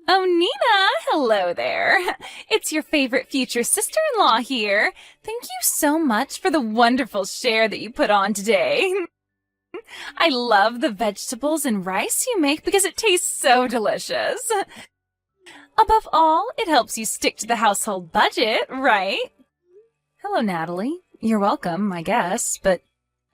Oh, Nina, hello there. It's your favorite future sister-in-law here. Thank you so much for the wonderful share that you put on today. I love the vegetables and rice you make because it tastes so delicious. Above all, it helps you stick to the household budget, right? Hello, Natalie. You're welcome, I guess, but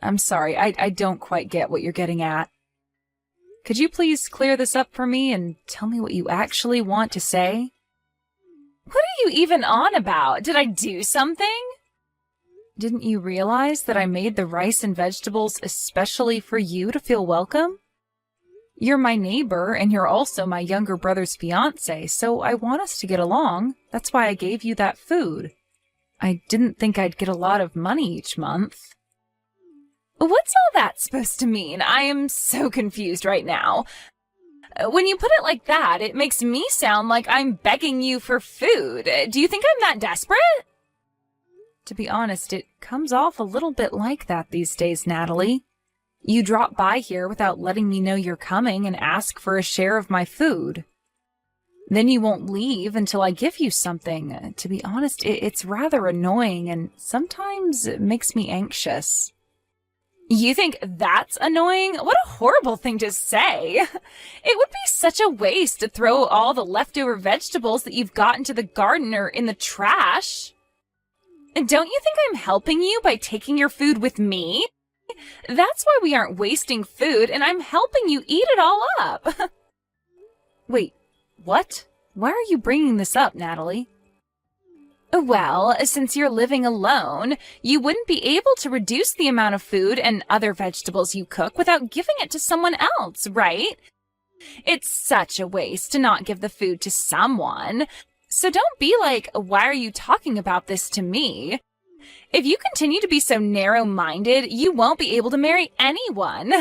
I'm sorry, I don't quite get what you're getting at. Could you please clear this up for me and tell me what you actually want to say? What are you even on about? Did I do something? Didn't you realize that I made the rice and vegetables especially for you to feel welcome? You're my neighbor, and you're also my younger brother's fiancée, so I want us to get along. That's why I gave you that food. I didn't think I'd get a lot of money each month. What's all that supposed to mean? I am so confused right now. When you put it like that, it makes me sound like I'm begging you for food. Do you think I'm that desperate? To be honest, it comes off a little bit like that these days, Natalie. You drop by here without letting me know you're coming and ask for a share of my food. Then you won't leave until I give you something. To be honest, it's rather annoying and sometimes it makes me anxious. You think that's annoying? What a horrible thing to say. It would be such a waste to throw all the leftover vegetables that you've got into the garden or in the trash. Don't you think I'm helping you by taking your food with me? That's why we aren't wasting food, and I'm helping you eat it all up. Wait, what? Why are you bringing this up, Natalie? Well, since you're living alone, you wouldn't be able to reduce the amount of food and other vegetables you cook without giving it to someone else, right? It's such a waste to not give the food to someone. So don't be like, why are you talking about this to me? If you continue to be so narrow-minded, you won't be able to marry anyone.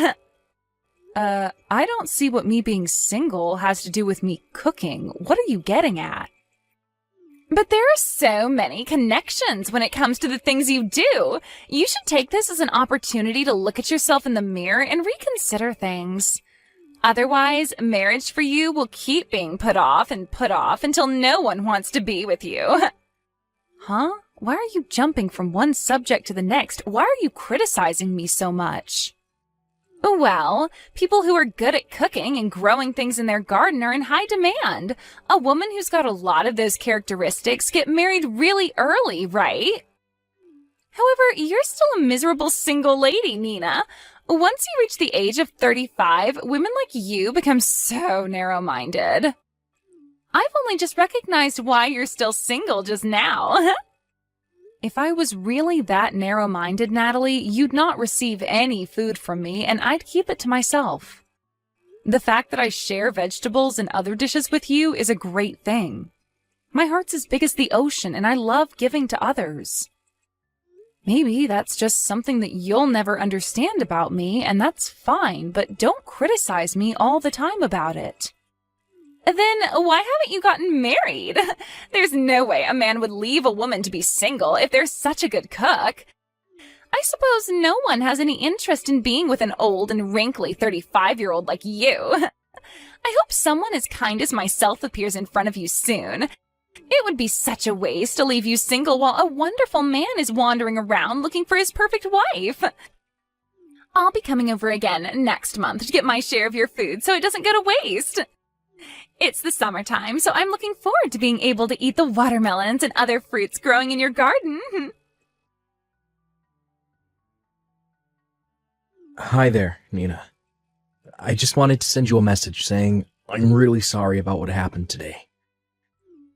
I don't see what me being single has to do with me cooking. What are you getting at? But there are so many connections when it comes to the things you do. You should take this as an opportunity to look at yourself in the mirror and reconsider things. Otherwise, marriage for you will keep being put off until no one wants to be with you. Huh? Why are you jumping from one subject to the next? Why are you criticizing me so much? Well, people who are good at cooking and growing things in their garden are in high demand. A woman who's got a lot of those characteristics get married really early, right? However, you're still a miserable single lady, Nina. Once you reach the age of 35, women like you become so narrow-minded. I've only just recognized why you're still single just now. If I was really that narrow-minded, Natalie, you'd not receive any food from me, and I'd keep it to myself. The fact that I share vegetables and other dishes with you is a great thing. My heart's as big as the ocean, and I love giving to others. Maybe that's just something that you'll never understand about me, and that's fine, but don't criticize me all the time about it. Then why haven't you gotten married? There's no way a man would leave a woman to be single if they're such a good cook. I suppose no one has any interest in being with an old and wrinkly 35-year-old like you. I hope someone as kind as myself appears in front of you soon. It would be such a waste to leave you single while a wonderful man is wandering around looking for his perfect wife. I'll be coming over again next month to get my share of your food so it doesn't go to waste. It's the summertime, so I'm looking forward to being able to eat the watermelons and other fruits growing in your garden. Hi there, Nina. I just wanted to send you a message saying I'm really sorry about what happened today.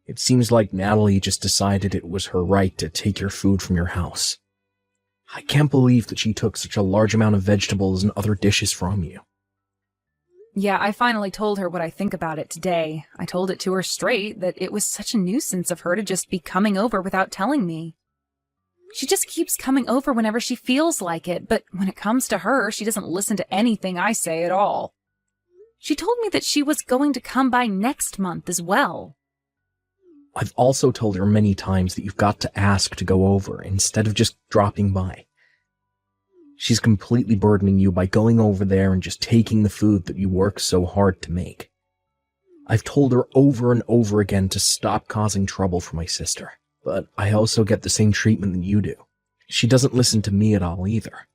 It seems like Natalie just decided it was her right to take your food from your house. I can't believe that she took such a large amount of vegetables and other dishes from you. Yeah, I finally told her what I think about it today. I told it to her straight that it was such a nuisance of her to just be coming over without telling me. She just keeps coming over whenever she feels like it, but when it comes to her, she doesn't listen to anything I say at all. She told me that she was going to come by next month as well. I've also told her many times that you've got to ask to go over instead of just dropping by. She's completely burdening you by going over there and just taking the food that you work so hard to make. I've told her over and over again to stop causing trouble for my sister, but I also get the same treatment that you do. She doesn't listen to me at all either.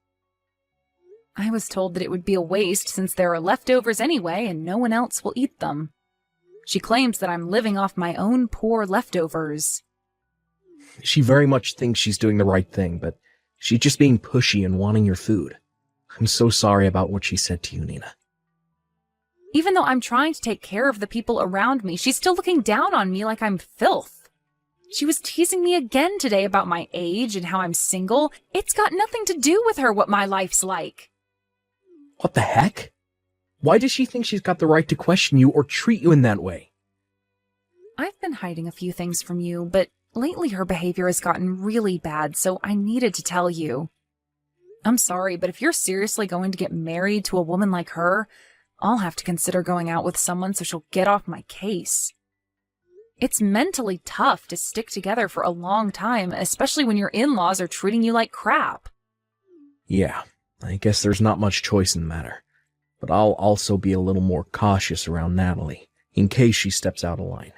I was told that it would be a waste since there are leftovers anyway and no one else will eat them. She claims that I'm living off my own poor leftovers. She very much thinks she's doing the right thing, but she's just being pushy and wanting your food. I'm so sorry about what she said to you, Nina. Even though I'm trying to take care of the people around me, she's still looking down on me like I'm filth. She was teasing me again today about my age and how I'm single. It's got nothing to do with her what my life's like. What the heck? Why does she think she's got the right to question you or treat you in that way? I've been hiding a few things from you, but lately her behavior has gotten really bad, so I needed to tell you. I'm sorry, but if you're seriously going to get married to a woman like her, I'll have to consider going out with someone so she'll get off my case. It's mentally tough to stick together for a long time, especially when your in-laws are treating you like crap. Yeah, I guess there's not much choice in the matter. But I'll also be a little more cautious around Natalie, in case she steps out of line.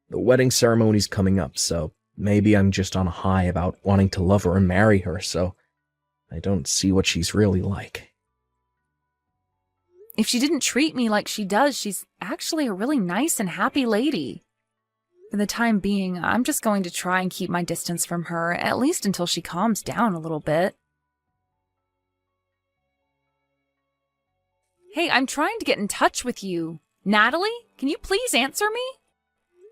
The wedding ceremony's coming up, so maybe I'm just on a high about wanting to love her and marry her, so I don't see what she's really like. If she didn't treat me like she does, she's actually a really nice and happy lady. For the time being, I'm just going to try and keep my distance from her, at least until she calms down a little bit. Hey, I'm trying to get in touch with you. Natalie, can you please answer me?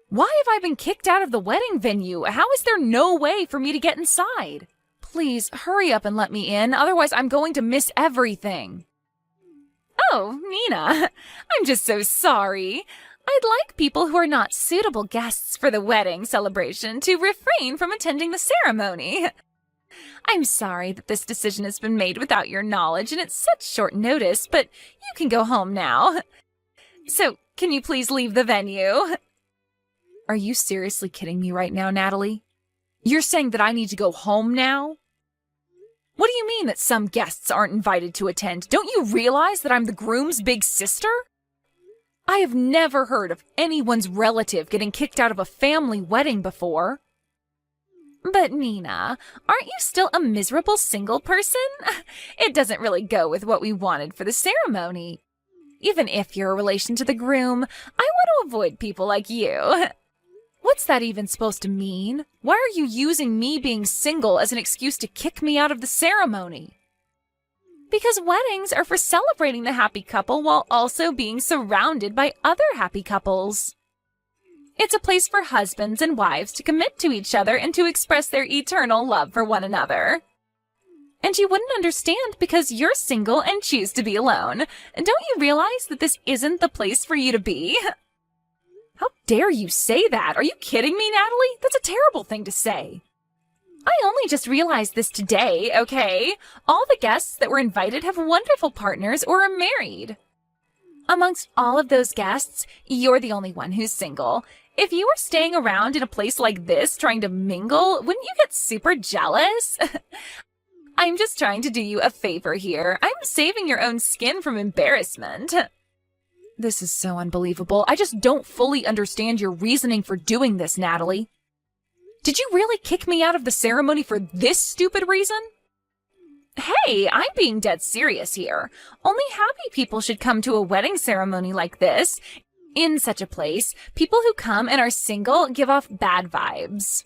Why have I been kicked out of the wedding venue? How is there no way for me to get inside? Please, hurry up and let me in, otherwise I'm going to miss everything. Oh, Nina, I'm just so sorry. I'd like people who are not suitable guests for the wedding celebration to refrain from attending the ceremony. I'm sorry that this decision has been made without your knowledge and it's such short notice, but you can go home now. So, can you please leave the venue? Are you seriously kidding me right now, Natalie? You're saying that I need to go home now? What do you mean that some guests aren't invited to attend? Don't you realize that I'm the groom's big sister? I have never heard of anyone's relative getting kicked out of a family wedding before. But Nina, aren't you still a miserable single person? It doesn't really go with what we wanted for the ceremony. Even if you're a relation to the groom, I want to avoid people like you. What's that even supposed to mean? Why are you using me being single as an excuse to kick me out of the ceremony? Because weddings are for celebrating the happy couple while also being surrounded by other happy couples. It's a place for husbands and wives to commit to each other and to express their eternal love for one another. And you wouldn't understand because you're single and choose to be alone. Don't you realize that this isn't the place for you to be? How dare you say that? Are you kidding me, Natalie? That's a terrible thing to say. I only just realized this today, okay? All the guests that were invited have wonderful partners or are married. Amongst all of those guests, you're the only one who's single. If you were staying around in a place like this trying to mingle, wouldn't you get super jealous? I'm just trying to do you a favor here. I'm saving your own skin from embarrassment. This is so unbelievable. I just don't fully understand your reasoning for doing this, Natalie. Did you really kick me out of the ceremony for this stupid reason? Hey, I'm being dead serious here. Only happy people should come to a wedding ceremony like this. In such a place, people who come and are single give off bad vibes.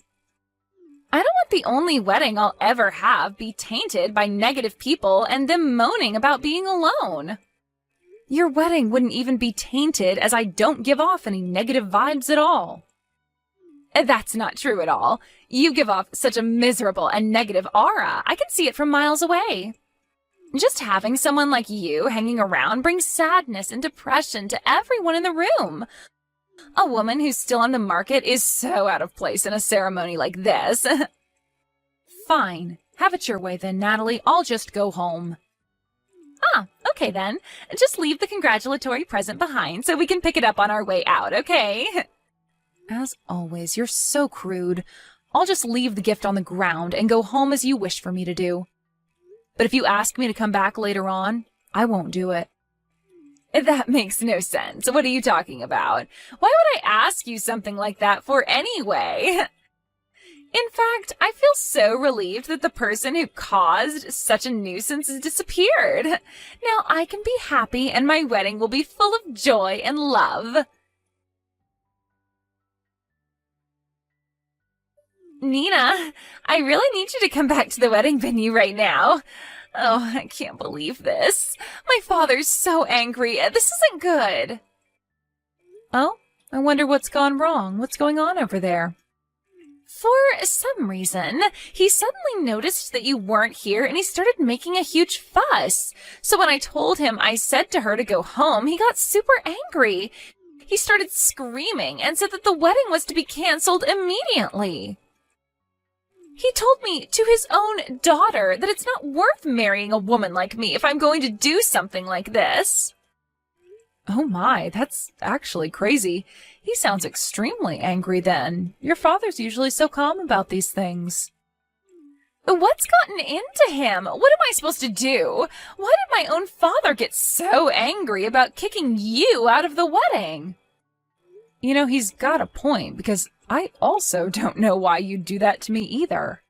I don't want the only wedding I'll ever have be tainted by negative people and them moaning about being alone. Your wedding wouldn't even be tainted as I don't give off any negative vibes at all. That's not true at all. You give off such a miserable and negative aura. I can see it from miles away. Just having someone like you hanging around brings sadness and depression to everyone in the room. A woman who's still on the market is so out of place in a ceremony like this. Fine. Have it your way then, Natalie. I'll just go home. Okay then. Just leave the congratulatory present behind so we can pick it up on our way out, okay? As always, you're so crude. I'll just leave the gift on the ground and go home as you wish for me to do. But if you ask me to come back later on, I won't do it. That makes no sense. What are you talking about? Why would I ask you something like that for anyway? In fact, I feel so relieved that the person who caused such a nuisance has disappeared. Now I can be happy and my wedding will be full of joy and love. Nina, I really need you to come back to the wedding venue right now. Oh, I can't believe this. My father's so angry. This isn't good. Oh, I wonder what's gone wrong. What's going on over there? For some reason, he suddenly noticed that you weren't here and he started making a huge fuss. So when I told him I said to her to go home, he got super angry. He started screaming and said that the wedding was to be canceled immediately. He told me to his own daughter that it's not worth marrying a woman like me if I'm going to do something like this. Oh my, that's actually crazy. He sounds extremely angry then. Your father's usually so calm about these things. What's gotten into him? What am I supposed to do? Why did my own father get so angry about kicking you out of the wedding? You know, he's got a point, because I also don't know why you'd do that to me either.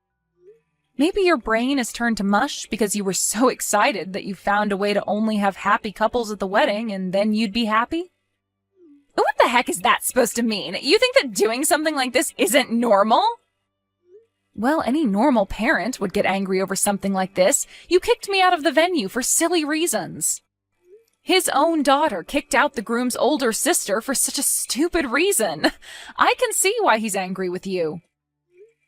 Maybe your brain has turned to mush because you were so excited that you found a way to only have happy couples at the wedding and then you'd be happy? What the heck is that supposed to mean? You think that doing something like this isn't normal? Well, any normal parent would get angry over something like this. You kicked me out of the venue for silly reasons. His own daughter kicked out the groom's older sister for such a stupid reason. I can see why he's angry with you.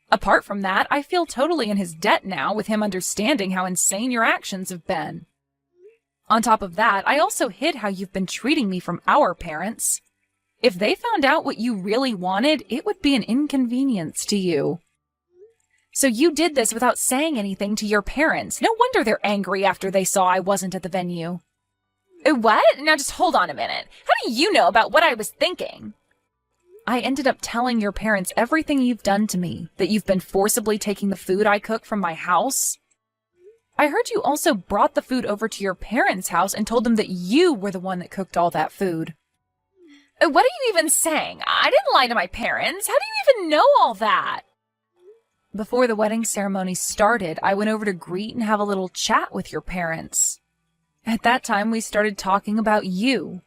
Apart from that, I feel totally in his debt now with him understanding how insane your actions have been. On top of that, I also hid how you've been treating me from our parents. If they found out what you really wanted, it would be an inconvenience to you. So you did this without saying anything to your parents. No wonder they're angry after they saw I wasn't at the venue. What? Now just hold on a minute. How do you know about what I was thinking? I ended up telling your parents everything you've done to me, that you've been forcibly taking the food I cook from my house. I heard you also brought the food over to your parents' house and told them that you were the one that cooked all that food. What are you even saying? I didn't lie to my parents. How do you even know all that? Before the wedding ceremony started, I went over to greet and have a little chat with your parents. At that time, we started talking about you.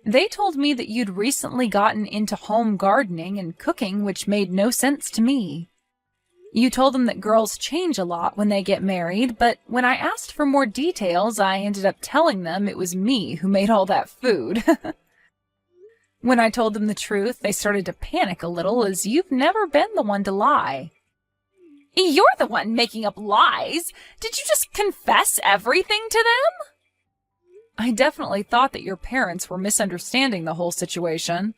They told me that you'd recently gotten into home gardening and cooking, which made no sense to me. You told them that girls change a lot when they get married, but when I asked for more details, I ended up telling them it was me who made all that food. When I told them the truth, they started to panic a little, as you've never been the one to lie. You're the one making up lies. Did you just confess everything to them? I definitely thought that your parents were misunderstanding the whole situation.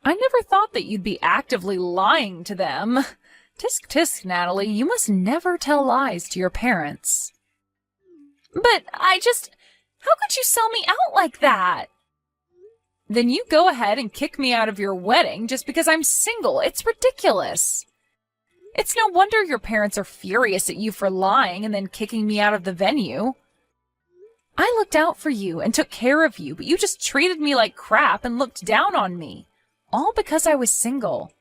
I never thought that you'd be actively lying to them. Tisk tisk, Natalie, you must never tell lies to your parents. But how could you sell me out like that? Then you go ahead and kick me out of your wedding just because I'm single. It's ridiculous. It's no wonder your parents are furious at you for lying and then kicking me out of the venue. I looked out for you and took care of you, but you just treated me like crap and looked down on me, all because I was single.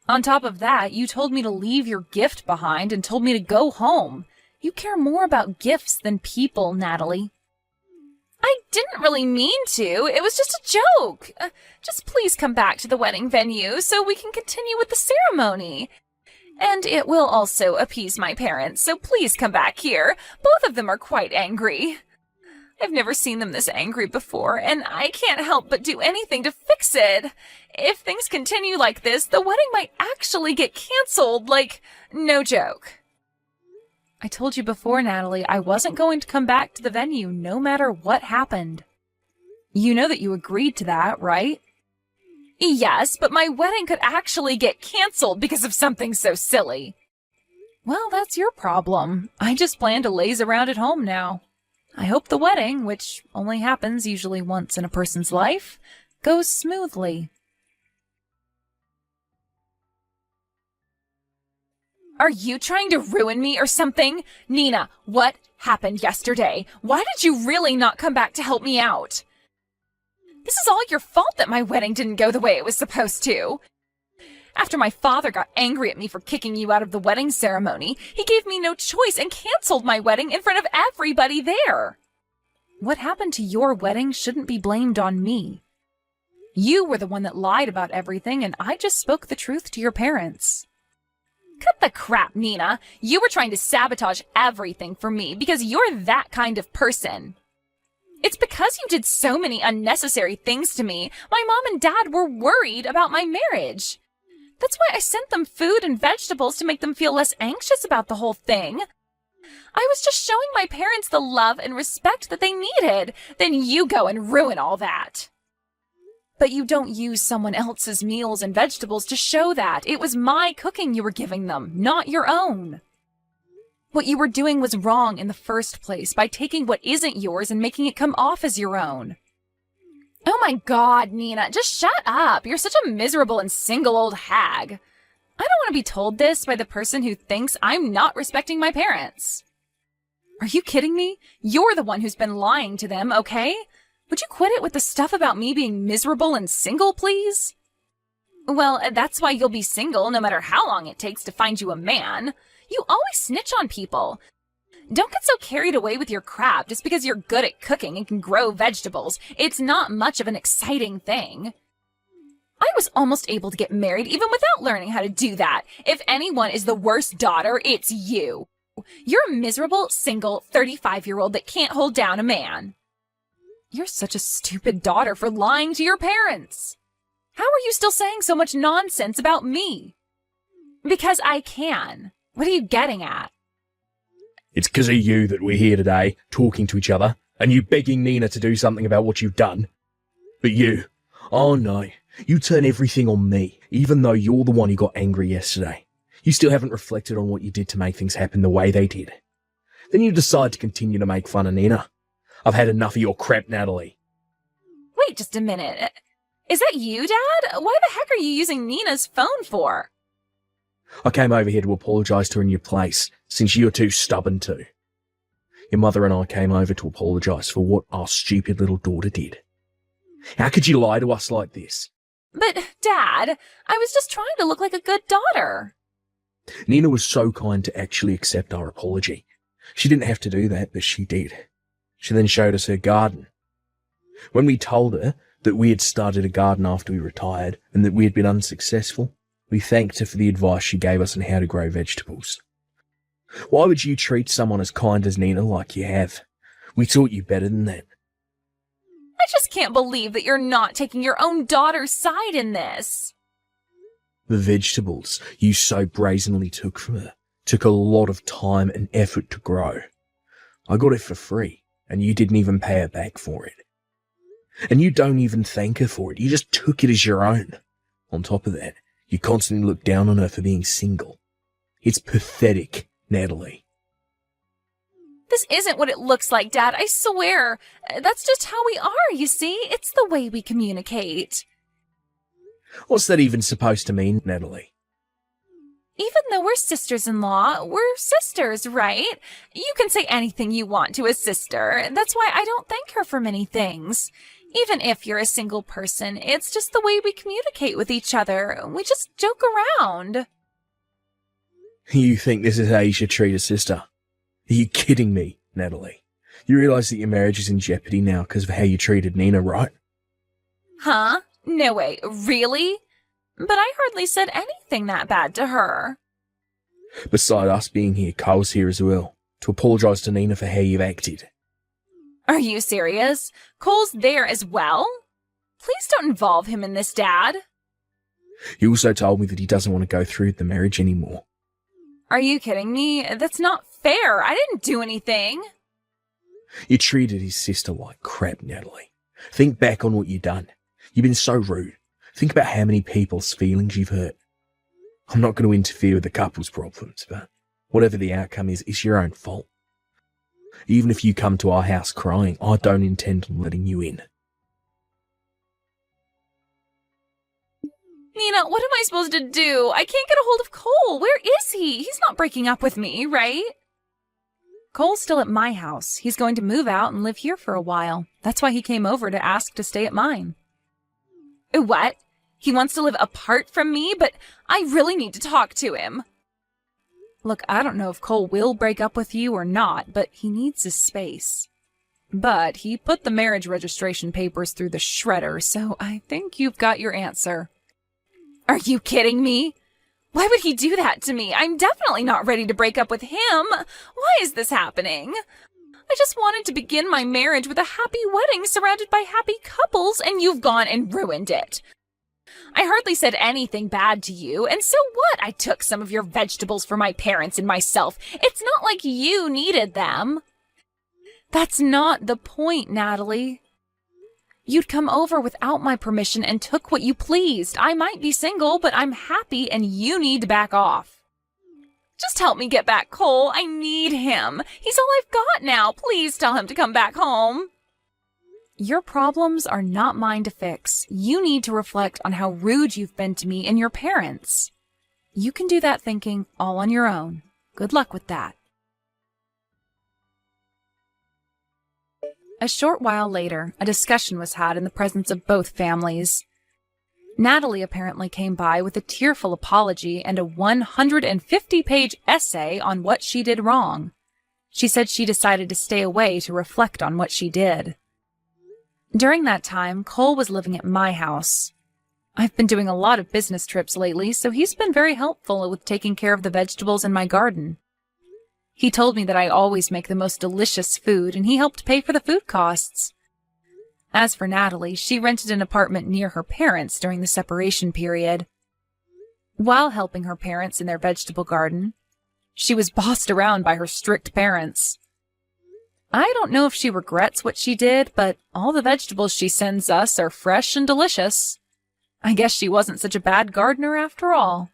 On top of that, you told me to leave your gift behind and told me to go home. You care more about gifts than people, Natalie. I didn't really mean to. It was just a joke. Just please come back to the wedding venue so we can continue with the ceremony. And it will also appease my parents, so please come back here. Both of them are quite angry. I've never seen them this angry before, and I can't help but do anything to fix it. If things continue like this, the wedding might actually get canceled, no joke. I told you before, Natalie, I wasn't going to come back to the venue no matter what happened. You know that you agreed to that, right? Yes, but my wedding could actually get canceled because of something so silly. Well, that's your problem. I just plan to laze around at home now. I hope the wedding, which only happens usually once in a person's life, goes smoothly. Are you trying to ruin me or something? Nina, what happened yesterday. Why did you really not come back to help me out? This is all your fault that my wedding didn't go the way it was supposed to. After my father got angry at me for kicking you out of the wedding ceremony, he gave me no choice and canceled my wedding in front of everybody there. What happened to your wedding shouldn't be blamed on me. You were the one that lied about everything, and I just spoke the truth to your parents. Cut the crap, Nina. You were trying to sabotage everything for me because you're that kind of person. It's because you did so many unnecessary things to me. My mom and dad were worried about my marriage. That's why I sent them food and vegetables to make them feel less anxious about the whole thing. I was just showing my parents the love and respect that they needed. Then you go and ruin all that. But you don't use someone else's meals and vegetables to show that. It was my cooking you were giving them, not your own. What you were doing was wrong in the first place by taking what isn't yours and making it come off as your own. Oh my God, Nina, just shut up. You're such a miserable and single old hag. I don't want to be told this by the person who thinks I'm not respecting my parents. Are you kidding me? You're the one who's been lying to them, okay? Would you quit it with the stuff about me being miserable and single, please? Well, that's why you'll be single no matter how long it takes to find you a man. You always snitch on people. Don't get so carried away with your crap just because you're good at cooking and can grow vegetables. It's not much of an exciting thing. I was almost able to get married even without learning how to do that. If anyone is the worst daughter, it's you. You're a miserable, single, 35-year-old that can't hold down a man. You're such a stupid daughter for lying to your parents. How are you still saying so much nonsense about me? Because I can. What are you getting at? It's because of you that we're here today, talking to each other, and you begging Nina to do something about what you've done. But you, oh no, you turn everything on me, even though you're the one who got angry yesterday. You still haven't reflected on what you did to make things happen the way they did. Then you decide to continue to make fun of Nina. I've had enough of your crap, Natalie. Wait just a minute. Is that you, Dad? Why the heck are you using Nina's phone for? I came over here to apologise to her in your place, since you're too stubborn to. Your mother and I came over to apologise for what our stupid little daughter did. How could you lie to us like this? But, Dad, I was just trying to look like a good daughter. Nina was so kind to actually accept our apology. She didn't have to do that, but she did. She then showed us her garden. When we told her that we had started a garden after we retired and that we had been unsuccessful, we thanked her for the advice she gave us on how to grow vegetables. Why would you treat someone as kind as Nina like you have? We taught you better than that. I just can't believe that you're not taking your own daughter's side in this. The vegetables you so brazenly took from her took a lot of time and effort to grow. I got it for free, and you didn't even pay her back for it. And you don't even thank her for it, you just took it as your own. On top of that, you constantly look down on her for being single. It's pathetic, Natalie. This isn't what it looks like, Dad, I swear. That's just how we are, you see? It's the way we communicate. What's that even supposed to mean, Natalie? Even though we're sisters-in-law, we're sisters, right? You can say anything you want to a sister. That's why I don't thank her for many things. Even if you're a single person, it's just the way we communicate with each other. We just joke around. You think this is how you should treat a sister? Are you kidding me, Natalie? You realise that your marriage is in jeopardy now because of how you treated Nina, right? Huh? No way, really? But I hardly said anything that bad to her. Beside us being here, Carl's here as well, to apologise to Nina for how you've acted. Are you serious? Cole's there as well? Please don't involve him in this, Dad. He also told me that he doesn't want to go through with the marriage anymore. Are you kidding me? That's not fair. I didn't do anything. You treated his sister like crap, Natalie. Think back on what you've done. You've been so rude. Think about how many people's feelings you've hurt. I'm not going to interfere with the couple's problems, but whatever the outcome is, it's your own fault. Even if you come to our house crying, I don't intend on letting you in. Nina, what am I supposed to do? I can't get a hold of Cole. Where is he? He's not breaking up with me, right? Cole's still at my house. He's going to move out and live here for a while. That's why he came over to ask to stay at mine. What? He wants to live apart from me, but I really need to talk to him. Look, I don't know if Cole will break up with you or not, but he needs his space. But he put the marriage registration papers through the shredder, so I think you've got your answer. Are you kidding me? Why would he do that to me? I'm definitely not ready to break up with him. Why is this happening? I just wanted to begin my marriage with a happy wedding surrounded by happy couples, and you've gone and ruined it. I hardly said anything bad to you, and so what? I took some of your vegetables for my parents and myself. It's not like you needed them. That's not the point, Natalie. You'd come over without my permission and took what you pleased. I might be single, but I'm happy and you need to back off. Just help me get back Cole. I need him. He's all I've got now. Please tell him to come back home. Your problems are not mine to fix. You need to reflect on how rude you've been to me and your parents. You can do that thinking all on your own. Good luck with that. A short while later, a discussion was had in the presence of both families. Natalie apparently came by with a tearful apology and a 150-page essay on what she did wrong. She said she decided to stay away to reflect on what she did. During that time, Cole was living at my house. I've been doing a lot of business trips lately, so he's been very helpful with taking care of the vegetables in my garden. He told me that I always make the most delicious food, and he helped pay for the food costs. As for Natalie, she rented an apartment near her parents during the separation period. While helping her parents in their vegetable garden, she was bossed around by her strict parents. I don't know if she regrets what she did, but all the vegetables she sends us are fresh and delicious. I guess she wasn't such a bad gardener after all.